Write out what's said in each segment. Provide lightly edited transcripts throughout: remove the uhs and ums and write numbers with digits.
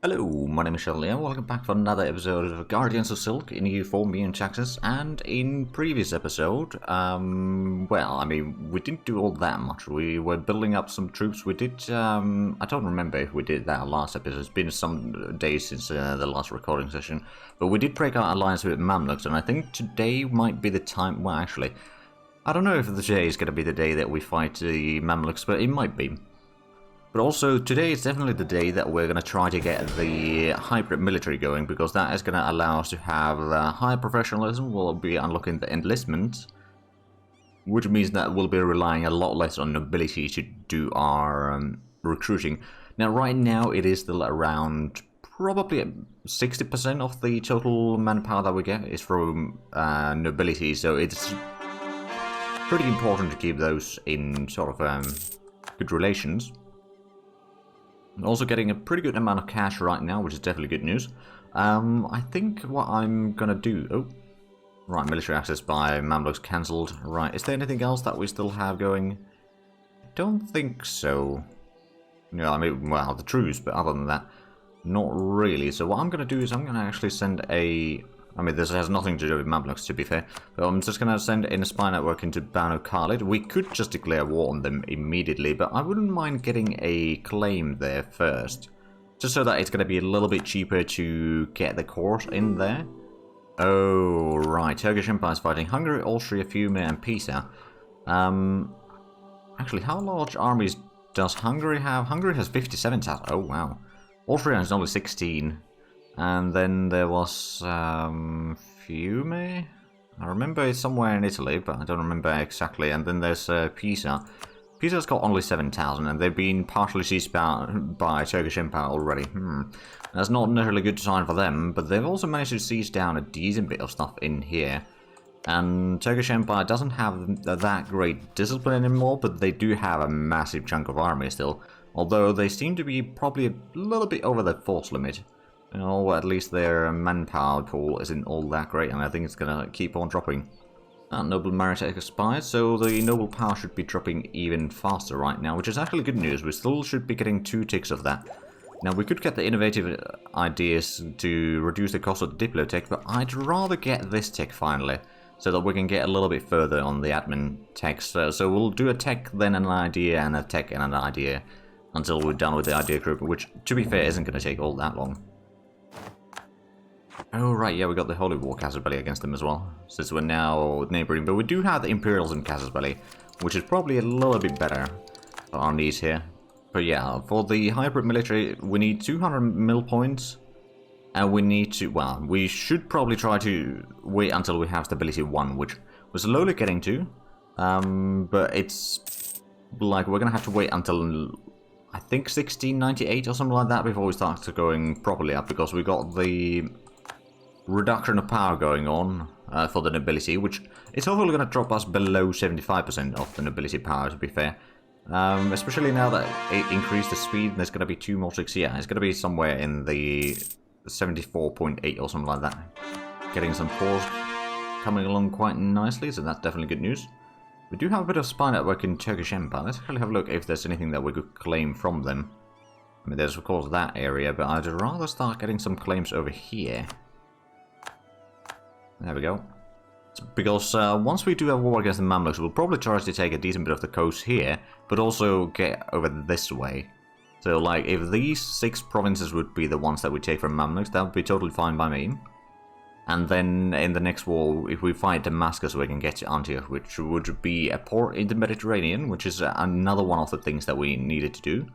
Hello, my name is Shelly and welcome back for another episode of Guardians of Silk in EU4, me and Jaxus. And in previous episode, we didn't do all that much. We were building up some troops. We did, I don't remember if we did that last episode. It's been some days since the last recording session. But we did break our alliance with Mamluks, and I think today might be the time, well actually, I don't know if today is going to be the day that we fight the Mamluks, but it might be. But also, today is definitely the day that we're going to try to get the hybrid military going, because that is going to allow us to have high professionalism. We'll be unlocking the enlistment, which means that we'll be relying a lot less on nobility to do our recruiting. Now, right now, it is still around probably 60% of the total manpower that we get is from nobility, so it's pretty important to keep those in sort of good relations. Also getting a pretty good amount of cash right now, which is definitely good news. I think what I'm gonna do... Oh, right, military access by Mamluks cancelled. Right, is there anything else that we still have going? I don't think so. Yeah, I mean, well, the truce, but other than that, not really. So what I'm gonna do is I'm gonna actually send a... I mean, this has nothing to do with Mamluks, to be fair. But I'm just going to send in a spy network into Banu Khalid. We could just declare war on them immediately, but I wouldn't mind getting a claim there first. Just so that it's going to be a little bit cheaper to get the course in there. Oh, right. Turkish Empire is fighting Hungary, Austria, Fiume, and Pisa. Actually, how large armies does Hungary have? Hungary has 57,000. Oh, wow. Austria has only 16. And then there was Fiume. I remember it's somewhere in Italy, but I don't remember exactly. And then there's Pisa. Pisa's got only 7,000, and they've been partially seized by Turkish Empire already. That's not necessarily a good sign for them, but they've also managed to seize down a decent bit of stuff in here. And Turkish Empire doesn't have that great discipline anymore, but they do have a massive chunk of army still. Although they seem to be probably a little bit over their force limit. Or at least their manpower pool isn't all that great, and I think it's gonna keep on dropping. Noble merit expired, so the noble power should be dropping even faster right now, which is actually good news. We still should be getting 2 ticks of that. Now, we could get the innovative ideas to reduce the cost of the Diplotech, but I'd rather get this tech finally, so that we can get a little bit further on the admin techs. So we'll do a tech, then an idea, and a tech and an idea, until we're done with the idea group, which, to be fair, isn't going to take all that long. Oh right, yeah, we got the Holy War Casus Belli against them as well, since we're now neighboring, but we do have the Imperialism Casus Belli, which is probably a little bit better for our needs here. But yeah, for the hybrid military, we need 200 mil points, and we need to, well, we should probably try to wait until we have Stability 1, which we're slowly getting to, but it's like we're gonna have to wait until, I think, 1698 or something like that before we start going properly up, because we got the reduction of power going on for the nobility, which is hopefully going to drop us below 75% of the nobility power, to be fair. Especially now that it increased the speed, there's going to be 2 more 6. Yeah, it's going to be somewhere in the 74.8 or something like that. Getting some cores coming along quite nicely, so that's definitely good news. We do have a bit of spy network in Turkish Empire. Let's actually have a look if there's anything that we could claim from them. I mean, there's of course that area, but I'd rather start getting some claims over here. There we go. Because once we do have war against the Mamluks, we'll probably try to take a decent bit of the coast here, but also get over this way. So, like, if these 6 provinces would be the ones that we take from Mamluks, that would be totally fine by me. And then in the next war, if we fight Damascus, we can get to Antioch, which would be a port in the Mediterranean, which is another one of the things that we needed to do.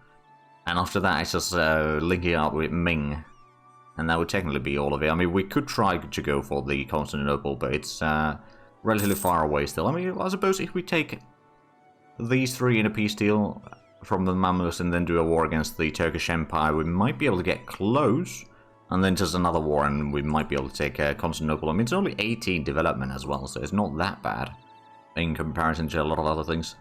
And after that, it's just linking up with Ming. And that would technically be all of it. I mean, we could try to go for the Constantinople, but it's relatively far away still. I mean, I suppose if we take these 3 in a peace deal from the Mamluks and then do a war against the Turkish Empire, we might be able to get close. And then just another war and we might be able to take Constantinople. I mean, it's only 18 development as well, so it's not that bad in comparison to a lot of other things.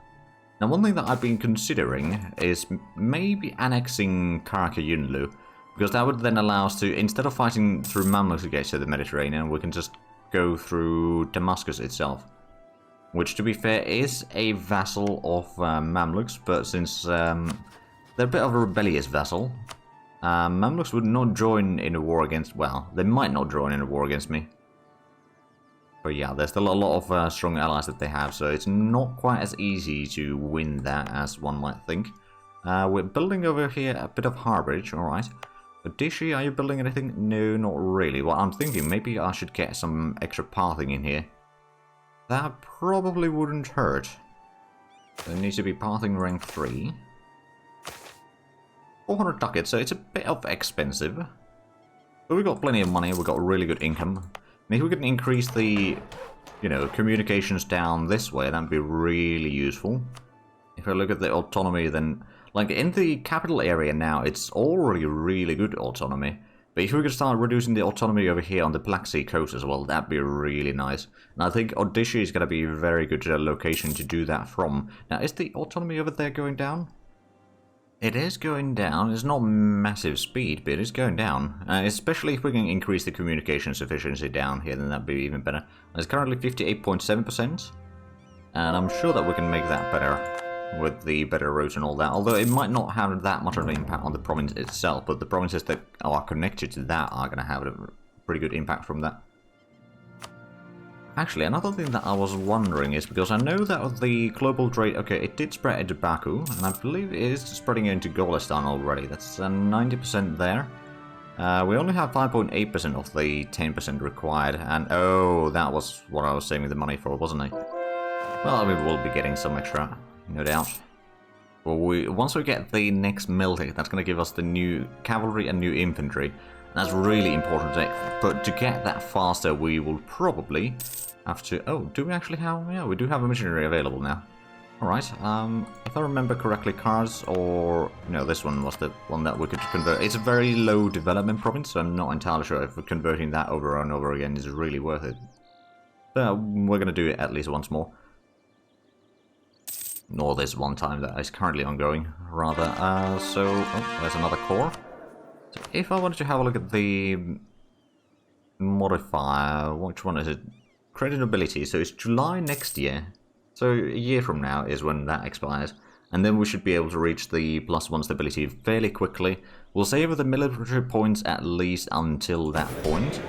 Now, one thing that I've been considering is maybe annexing Karaköyünlü. Because that would then allow us to, instead of fighting through Mamluks to get to the Mediterranean, we can just go through Damascus itself. Which, to be fair, is a vassal of Mamluks, but since they're a bit of a rebellious vassal, Mamluks would not join in a war against... Well, they might not join in a war against me. But yeah, there's still a lot of strong allies that they have, so it's not quite as easy to win that as one might think. We're building over here a bit of harborage, alright. But Dishi, are you building anything? No, not really. Well, I'm thinking maybe I should get some extra pathing in here. That probably wouldn't hurt. There needs to be pathing rank 3. 400 ducats, so it's a bit of expensive. But we've got plenty of money, we've got really good income. And if we can increase the, you know, communications down this way, that'd be really useful. If I look at the autonomy, then, like, in the capital area now, it's already really good autonomy. But if we could start reducing the autonomy over here on the Black Sea coast as well, that'd be really nice. And I think Odisha is going to be a very good location to do that from. Now, is the autonomy over there going down? It is going down. It's not massive speed, but it is going down. Especially if we can increase the communications efficiency down here, then that'd be even better. It's currently 58.7%. And I'm sure that we can make that better with the better roads and all that. Although it might not have that much of an impact on the province itself, but the provinces that are connected to that are going to have a pretty good impact from that. Actually, another thing that I was wondering is, because I know that the global trade, okay, it did spread into Baku, and I believe it is spreading into Golistan already. That's 90% there. We only have 5.8% of the 10% required, and oh, that was what I was saving the money for, wasn't it? Well, we will be getting some extra, no doubt. Well, once we get the next melting, that's going to give us the new cavalry and new infantry. That's really important, but to get that faster, we will probably have to... Oh, do we actually have... Yeah, we do have a missionary available now. Alright, if I remember correctly, cars or... No, this one was the one that we could convert. It's a very low development province, so I'm not entirely sure if converting that over and over again is really worth it. But we're going to do it at least once more. Nor this one time that is currently ongoing, rather. So, oh, there's another core. So if I wanted to have a look at the modifier, which one is it? Credit ability, so it's July next year. So a year from now is when that expires. And then we should be able to reach the +1 stability fairly quickly. We'll save the military points at least until that point.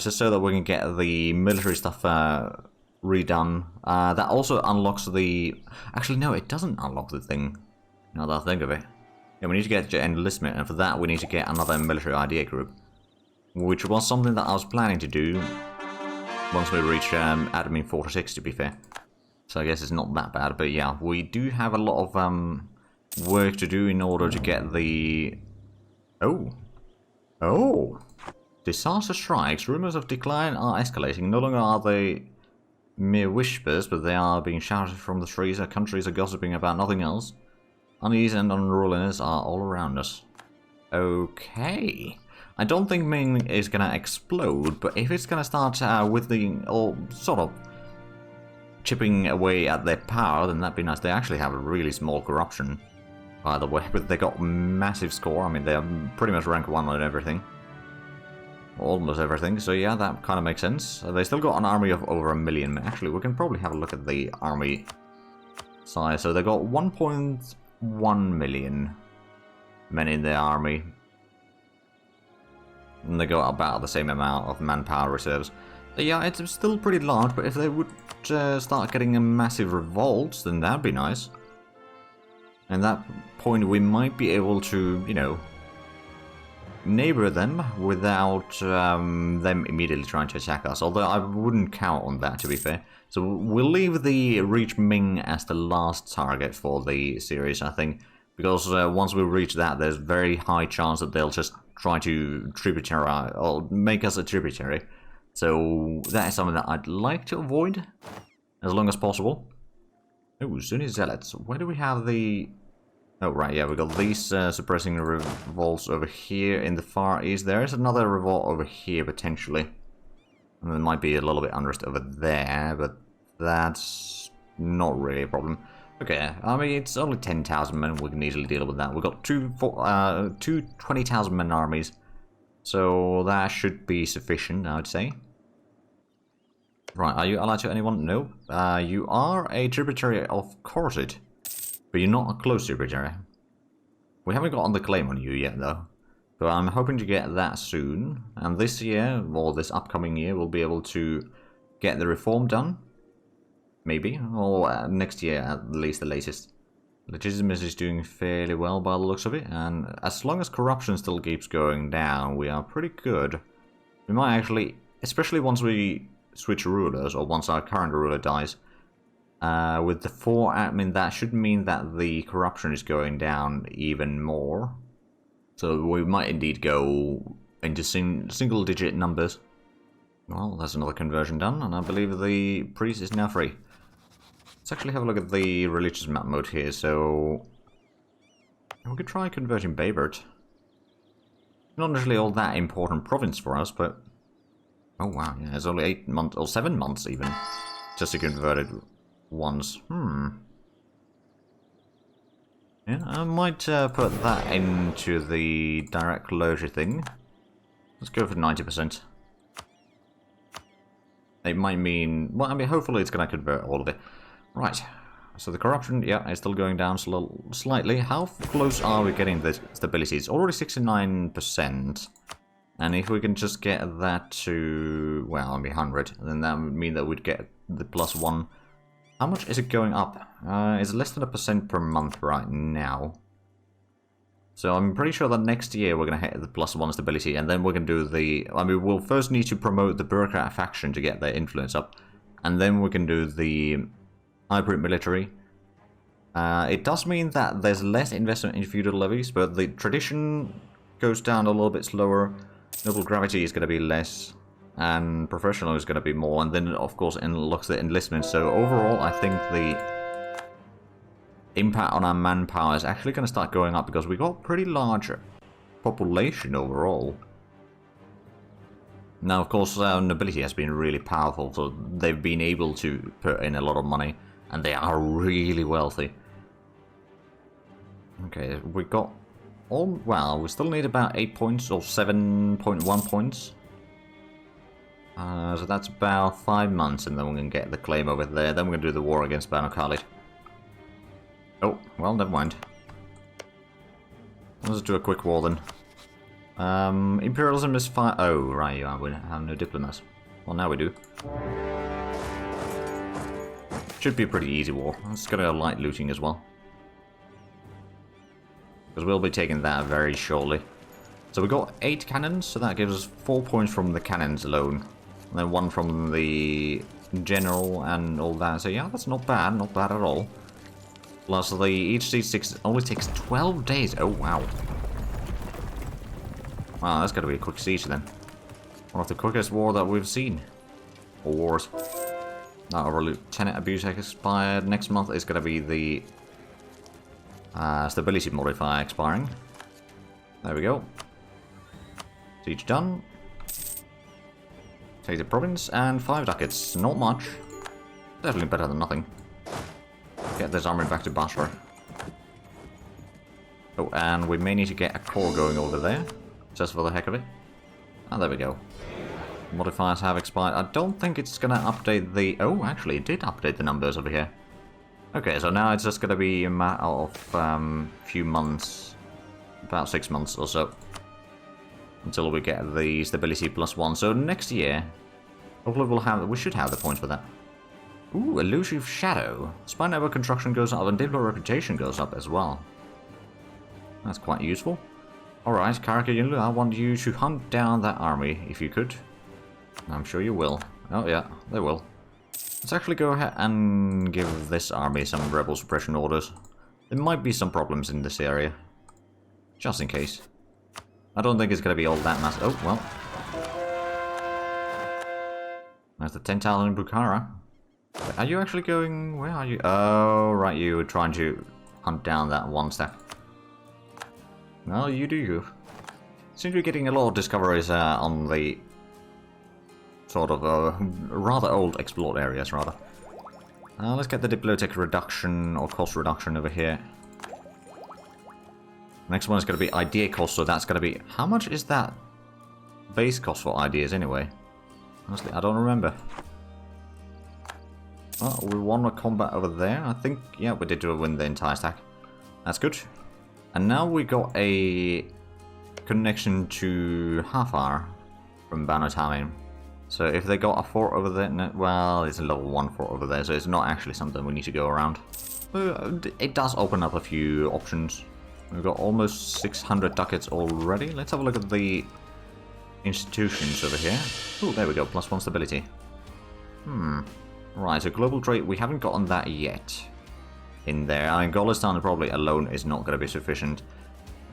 Just so that we can get the military stuff redone. That also unlocks the... Actually, no, it doesn't unlock the thing. Now that I think of it. Yeah, we need to get enlistment, and for that we need to get another military idea group. Which was something that I was planning to do once we reach Ep94, to be fair. So I guess it's not that bad, but yeah, we do have a lot of work to do in order to get the... Oh! Disaster strikes. Rumors of decline are escalating. No longer are they mere whispers, but they are being shouted from the trees. Our countries are gossiping about nothing else. Unease and unruliness are all around us. Okay. I don't think Ming is gonna explode, but if it's gonna start with the... or sort of chipping away at their power, then that'd be nice. They actually have a really small corruption, by the way, but they got massive score. I mean, they're pretty much rank 1 on everything. Almost everything, so yeah, that kind of makes sense. They still got an army of over 1 million. Actually, we can probably have a look at the army size. So they got 1.1 million men in their army. And they got about the same amount of manpower reserves. So yeah, it's still pretty large, but if they would start getting a massive revolt, then that'd be nice. And at that point, we might be able to, you know, neighbor them without them immediately trying to attack us. Although I wouldn't count on that, to be fair. So we'll leave the reach Ming as the last target for the series, I think. Because once we reach that, there's very high chance that they'll just try to tributary, or make us a tributary. So that is something that I'd like to avoid as long as possible. Oh, Sunni Zealots. Where do we have the... Oh, right, yeah, we got these suppressing revolts over here in the far east. There is another revolt over here, potentially. And there might be a little bit unrest over there, but that's not really a problem. Okay, I mean, it's only 10,000 men, we can easily deal with that. We've got two 20,000 men armies, so that should be sufficient, I would say. Right, are you allied to anyone? No. You are a tributary of Corset, but you're not a close tributary. We haven't gotten the claim on you yet, though. But I'm hoping to get that soon. And this year, or this upcoming year, we'll be able to get the reform done. Maybe. Or next year, at least the latest. Legitimacy is doing fairly well by the looks of it. And as long as corruption still keeps going down, we are pretty good. We might actually, especially once we switch rulers, or once our current ruler dies, with the 4 admin, that should mean that the corruption is going down even more. So we might indeed go into single-digit numbers. Well, that's another conversion done, and I believe the priest is now free. Let's actually have a look at the religious map mode here, so... we could try converting Baybert. Not necessarily all that important province for us, but... oh wow, yeah, it's only 8 months, or 7 months even, just to convert it once. Yeah, I might put that into the direct closure thing. Let's go for 90%. It might mean... well, I mean, hopefully it's going to convert all of it. Right, so the corruption, yeah, is still going down slightly. How close are we getting the stability? It's already 69%. And if we can just get that to, well, 100, then that would mean that we'd get the +1. How much is it going up? It's less than 1% per month right now. So I'm pretty sure that next year we're going to hit the +1 stability, and then we're going to do the... I mean, we'll first need to promote the bureaucrat faction to get their influence up, and then we can do the hybrid military. It does mean that there's less investment in feudal levies, but the tradition goes down a little bit slower. Noble gravity is going to be less, and professional is going to be more, and then of course unlocks the enlistment. So overall I think the impact on our manpower is actually going to start going up, because we got pretty large population overall. Now of course our nobility has been really powerful, so they've been able to put in a lot of money, and they are really wealthy. Okay, we got all, well, we still need about 8 points, or 7.1 points. So that's about 5 months, and then we're going to get the claim over there. Then we're going to do the war against Banu Khalid. Oh, well, never mind. Let's do a quick war then. Imperialism is fine. Oh, right, yeah, we have no diplomats. Well, now we do. Should be a pretty easy war. It's got a light looting as well, because we'll be taking that very shortly. So we got 8 cannons, so that gives us 4 points from the cannons alone. And then 1 from the general and all that. So yeah, that's not bad at all. Plus the each C6 only takes 12 days. Oh wow. Wow, that's gotta be a quick siege then. One of the quickest war that we've seen. Or wars. Now our lieutenant abuse has expired. Next month is gonna be the stability modifier expiring. There we go. Siege done. Take the province and 5 ducats. Not much. Definitely better than nothing. Get this army back to Basra. Oh, and we may need to get a corps going over there, just for the heck of it. Ah, there we go. Modifiers have expired. I don't think it's gonna update the... oh, actually, it did update the numbers over here. Okay, so now it's just gonna be a matter of few months, about 6 months or so, until we get the stability +1. So next year, hopefully we should have the points for that. Ooh, elusive shadow. Spy network construction goes up, and diplomat reputation goes up as well. That's quite useful. Alright, Karaka Yunlu, I want you to hunt down that army, if you could. I'm sure you will. Oh yeah, they will. Let's actually go ahead and give this army some rebel suppression orders. There might be some problems in this area. Just in case. I don't think it's going to be all that massive. Oh, well. There's the 10,000 in Bukhara. Are you actually going... where are you? Oh, right, you were trying to hunt down that 1 stack. Well, you do you. Seems to be getting a lot of discoveries on the sort of rather old explored areas, rather. Let's get the diplotech reduction, or cost reduction over here. Next one is going to be idea cost, so that's going to be... how much is that base cost for ideas anyway? Honestly, I don't remember. Well, we won a combat over there. I think, yeah, we did win the entire stack. That's good. And now we got a connection to Hafar from Banatamin. So if they got a fort over there, no, well, it's a level 1 fort over there, so it's not actually something we need to go around. It does open up a few options. We've got almost 600 ducats already. Let's have a look at the institutions over here. Oh, there we go, +1 stability. Right, so global trade, we haven't gotten that yet in there. I mean, Golistan probably alone is not going to be sufficient.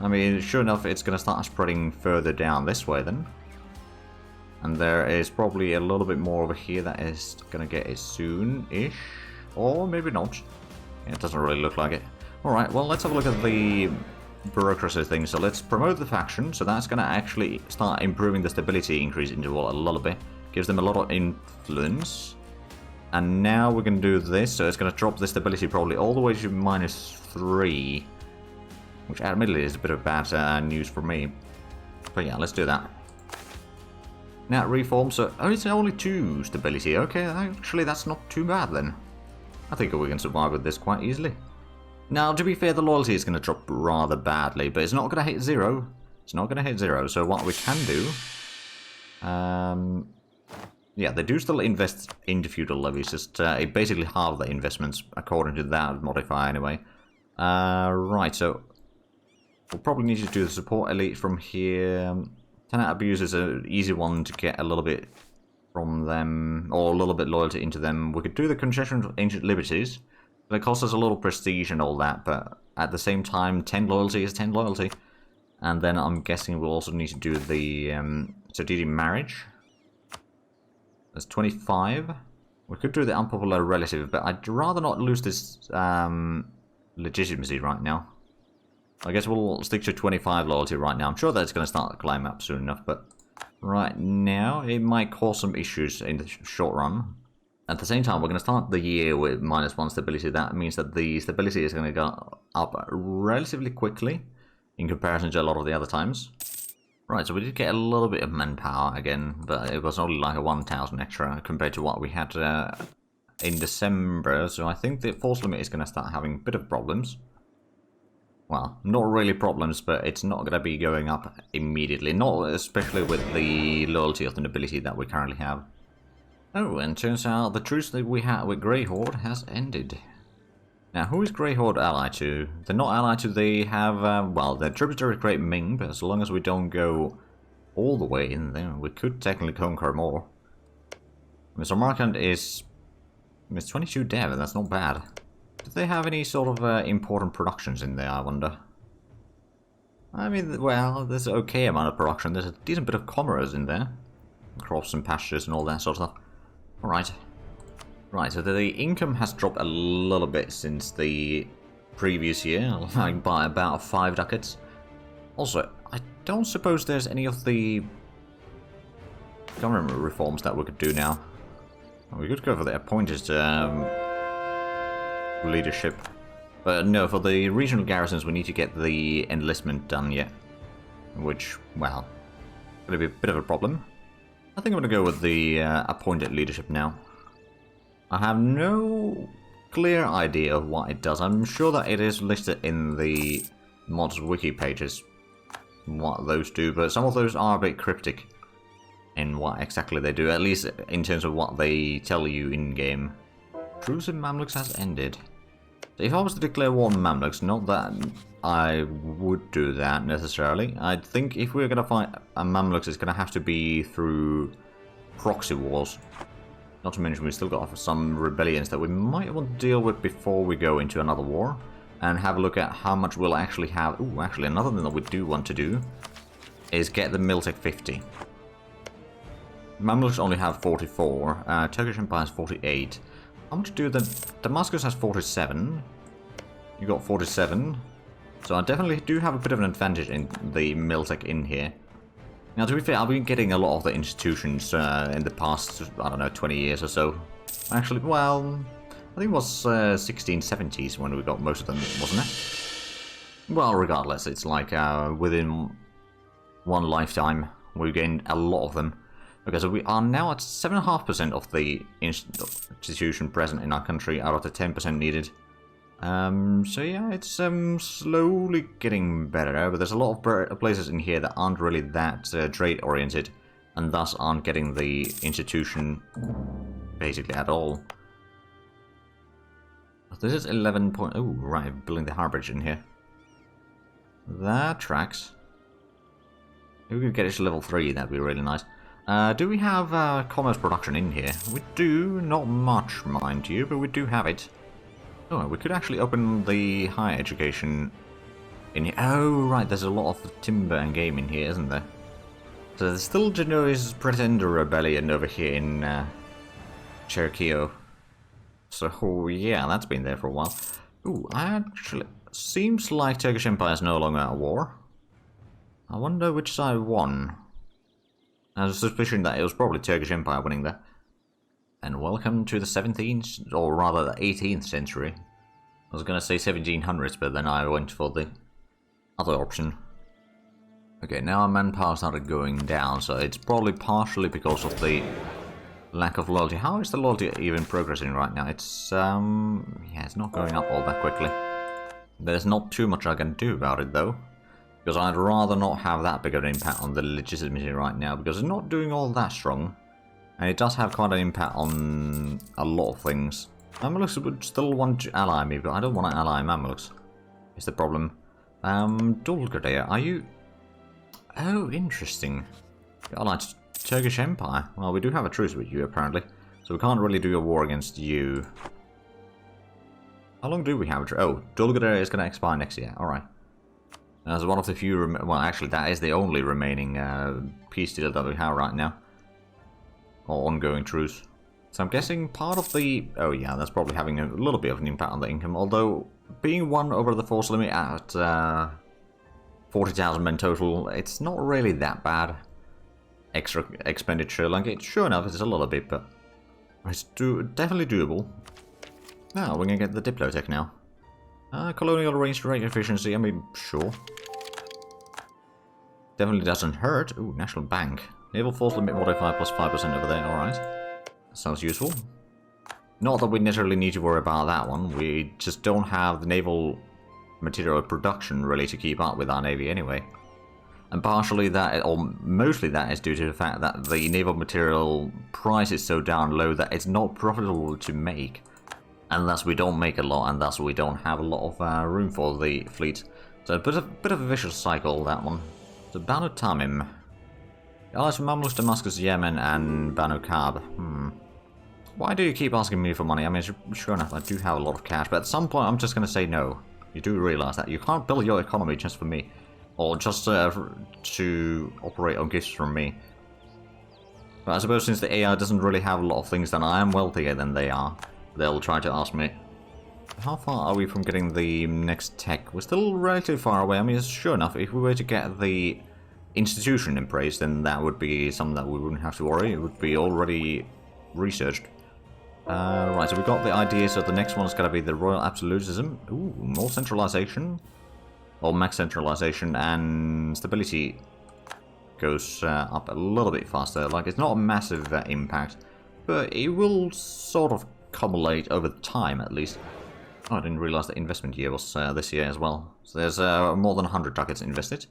I mean, sure enough, it's going to start spreading further down this way then. And there is probably a little bit more over here that is going to get it soon-ish. Or maybe not. Yeah, it doesn't really look like it. Alright, well, let's have a look at the bureaucracy thing. So let's promote the faction. So that's going to actually start improving the stability increase into a little bit. Gives them a lot of influence. And now we're going to do this. So it's going to drop the stability probably all the way to -3. Which admittedly is a bit of bad news for me. But yeah, let's do that. Now reform, so it's only 2 stability. Okay, actually that's not too bad then. I think we can survive with this quite easily. Now, to be fair, the loyalty is going to drop rather badly, but it's not going to hit 0. It's not going to hit 0, so what we can do... yeah, they do still invest into feudal levies, just it basically halve the investments according to that modifier anyway. Right, so... we'll probably need to do the support elite from here. Tenant abuse is an easy one to get a little bit from them, or a little bit loyalty into them. We could do the concession of ancient liberties, but it costs us a little prestige and all that, but at the same time, 10 loyalty is 10 loyalty. And then I'm guessing we'll also need to do the strategic marriage. That's 25. We could do the unpopular relative, but I'd rather not lose this legitimacy right now. I guess we'll stick to 25 loyalty right now. I'm sure that's going to start to climb up soon enough, but right now it might cause some issues in the short run. At the same time, we're going to start the year with -1 stability. That means that the stability is going to go up relatively quickly in comparison to a lot of the other times. Right, so we did get a little bit of manpower again, but it was only like a 1,000 extra compared to what we had in December. So I think the force limit is going to start having a bit of problems. Well, not really problems, but it's not going to be going up immediately. Not especially with the loyalty of the nobility that we currently have. Oh, and turns out the truce that we had with Grey Horde has ended. Now, who is Grey Horde allied to? They're not allied to, they have, well, they're tributary to Great Ming, but as long as we don't go all the way in there, we could technically conquer more. Mr. Markand is... it's 22 dev, that's not bad. Do they have any sort of important productions in there, I wonder? I mean, well, there's an okay amount of production. There's a decent bit of commerce in there. Crops and pastures and all that sort of stuff. Alright. Right, so the income has dropped a little bit since the previous year, like by about 5 ducats. Also, I don't suppose there's any of the government reforms that we could do now. We could go for the appointed leadership. But no, for the regional garrisons we need to get the enlistment done yet. Which, well, going to be a bit of a problem. I think I'm going to go with the appointed leadership now. I have no clear idea of what it does. I'm sure that it is listed in the mods wiki pages, what those do, but some of those are a bit cryptic in what exactly they do, at least in terms of what they tell you in-game. Truce in Mamluks has ended. So if I was to declare war on Mamluks, not that I would do that necessarily. I think if we're going to fight a Mamluks, it's going to have to be through proxy wars. Not to mention we've still got some rebellions that we might want to deal with before we go into another war. And have a look at how much we'll actually have. Ooh, actually another thing that we do want to do is get the Miltech 50. Mamluks only have 44, Turkish Empire has 48. How much do the... Damascus has 47. You got 47. So I definitely do have a bit of an advantage in the Miltech in here. Now, to be fair, I've been getting a lot of the institutions in the past, I don't know, 20 years or so. Actually, well, I think it was 1670s when we got most of them, wasn't it? Well, regardless, it's like within one lifetime, we gained a lot of them. Okay, so we are now at 7.5% of the institution present in our country out of the 10% needed. So yeah, it's slowly getting better, but there's a lot of places in here that aren't really that trade-oriented, and thus aren't getting the institution basically at all. This is 11 point... Oh, right, building the harborage in here. That tracks. If we could get it to level 3, that'd be really nice. Do we have commerce production in here? We do, not much, mind you, but we do have it. Oh, we could actually open the higher education in here. Oh, right, there's a lot of timber and game in here, isn't there? So there's still Genoa's Pretender Rebellion over here in Cherokee. So, oh, yeah, that's been there for a while. Ooh, actually, seems like Turkish Empire is no longer at war. I wonder which side won. I have a suspicion that it was probably Turkish Empire winning there. And welcome to the 17th, or rather the 18th century. I was going to say 1700s, but then I went for the other option. Okay, now our manpower started going down, so it's probably partially because of the lack of loyalty. How is the loyalty even progressing right now? It's, yeah, it's not going up all that quickly. There's not too much I can do about it, though. Because I'd rather not have that big of an impact on the legitimacy right now, because it's not doing all that strong. And it does have quite an impact on a lot of things. Mamluks would still want to ally me, but I don't want to ally Mamluks. Is the problem. Dulgardea, are you... Oh, interesting. You're allied to Turkish Empire. Well, we do have a truce with you, apparently. So we can't really do a war against you. How long do we have a truce? Oh, Dulgardea is going to expire next year. Alright. As one of the few... Well, actually, that is the only remaining peace deal that we have right now. Or ongoing truce. So I'm guessing part of the... Oh yeah, that's probably having a little bit of an impact on the income. Although, being 1 over the force limit at 40,000 men total, it's not really that bad. Extra expenditure, like it, sure enough, it's a little bit, but it's definitely doable. Now, we're gonna get the Diplotech now. Colonial range rate efficiency, I mean, sure. Definitely doesn't hurt. Ooh, National Bank. Naval force limit modifier plus 5% over there, alright. Sounds useful. Not that we necessarily need to worry about that one, we just don't have the naval material production really to keep up with our navy anyway. And partially that, or mostly that, is due to the fact that the naval material price is so down low that it's not profitable to make. And thus we don't make a lot, and thus we don't have a lot of room for the fleet. So a bit of a vicious cycle, that one. So Banu Tamim. Allies from Mamluk, Damascus, Yemen, and Banu Kab. Why do you keep asking me for money? I mean, sure enough, I do have a lot of cash, but at some point I'm just going to say no. You do realise that. You can't build your economy just for me. Or just to operate on gifts from me. But I suppose since the AI doesn't really have a lot of things, then I am wealthier than they are. They'll try to ask me. How far are we from getting the next tech? We're still relatively far away. I mean, sure enough, if we were to get the institution in place, then that would be something that we wouldn't have to worry. It would be already researched. Right, so we got the idea, so the next one's going to be the Royal Absolutism. Ooh, more centralization. Or max centralization, and stability goes up a little bit faster. Like, it's not a massive impact, but it will sort of accumulate over time, at least. Oh, I didn't realize the investment year was this year as well. So there's more than 100 ducats invested.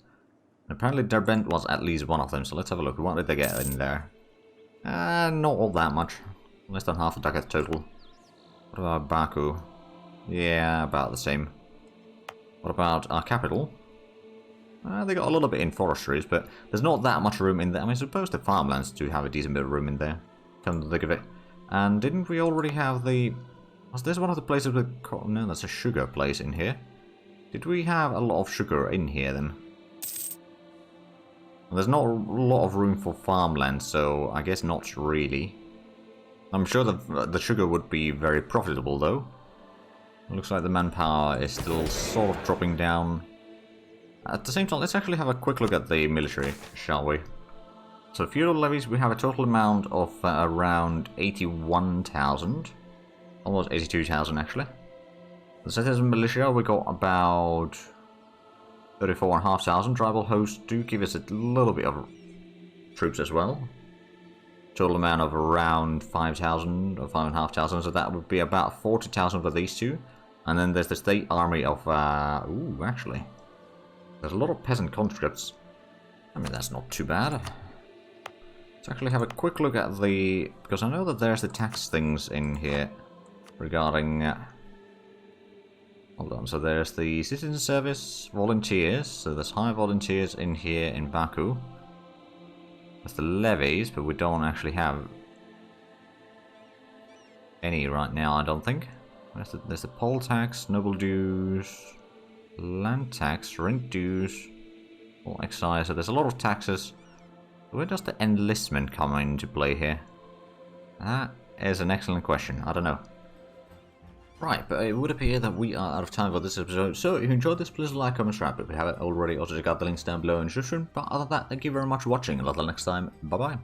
And apparently Derbent was at least one of them, so let's have a look. What did they get in there? Not all that much. Less than half a ducat total. What about Baku? Yeah, about the same. What about our capital? They got a little bit in forestries, but there's not that much room in there. I mean, I suppose the farmlands do have a decent bit of room in there. Come to think of it. And didn't we already have the... Was this one of the places with... No, that's a sugar place in here. Did we have a lot of sugar in here then? There's not a lot of room for farmland, so I guess not really. I'm sure that the sugar would be very profitable though. It looks like the manpower is still sort of dropping down. At the same time, let's actually have a quick look at the military, shall we? So feudal levies, we have a total amount of around 81,000. Almost 82,000 actually. The citizen militia, we got about 34,500. Tribal hosts do give us a little bit of troops as well. Total amount of around 5,000 or 5,500, so that would be about 40,000 for these two. And then there's the state army of... ooh, actually. There's a lot of peasant conscripts. I mean, that's not too bad. Let's actually have a quick look at the... Because I know that there's the tax things in here regarding... hold on, so there's the citizen service volunteers. So there's high volunteers in here in Baku. There's the levies, but we don't actually have any right now, I don't think. There's the poll tax, noble dues, land tax, rent dues, or excise. So there's a lot of taxes. Where does the enlistment come into play here? That is an excellent question. I don't know. Right, but it would appear that we are out of time for this episode. So if you enjoyed this, please like, comment, subscribe if you haven't already. Also check out the links down below in the description. But other than that, thank you very much for watching. Until next time, bye bye.